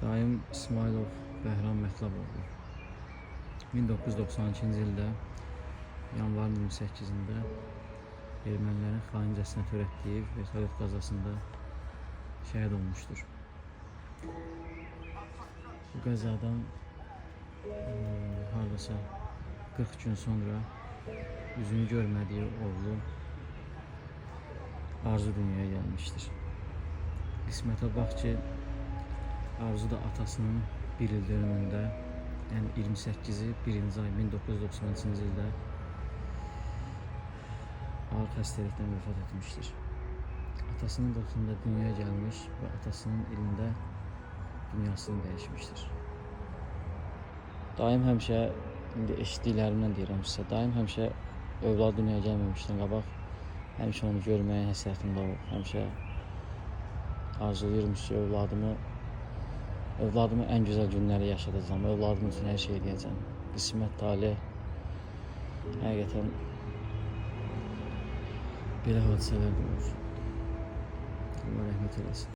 Daim İsmailov Bəhram Mətləboğlu 1992-ci ildə yanvarın 28-də ermənilərin xaincəsinə törətdiyi vertolyot qəzasında şəhid olmuşdur. Bu qəzadan hardasa 40 gün sonra yüzünü görmədiyi oğlu Arzu dünyaya gəlmişdir. Qismətə bax ki, Arzu da atasının bir il dönümündə, yəni 28-i 1-ci ay 1993-cü ildə ağır xəstəlikdən vəfat etmişdir. Atasının qoltuğunda dünyaya gəlmiş və atasının ilində dünyasını dəyişmişdir. Daim həmişə, indi eşitdiklərimdən deyirəm sizə, daim həmişə övlad dünyaya gəlməmişdən qabaq həmişə onu görməyə həsrətində olub. Həmişə arzulayırmış ki, övladımı ən gözəl günləri yaşadacağım, övladım üçün hər şey edəcəm. Qismət, talih, həqiqətən belə hadisələr olur. Allah rəhmət eləsin.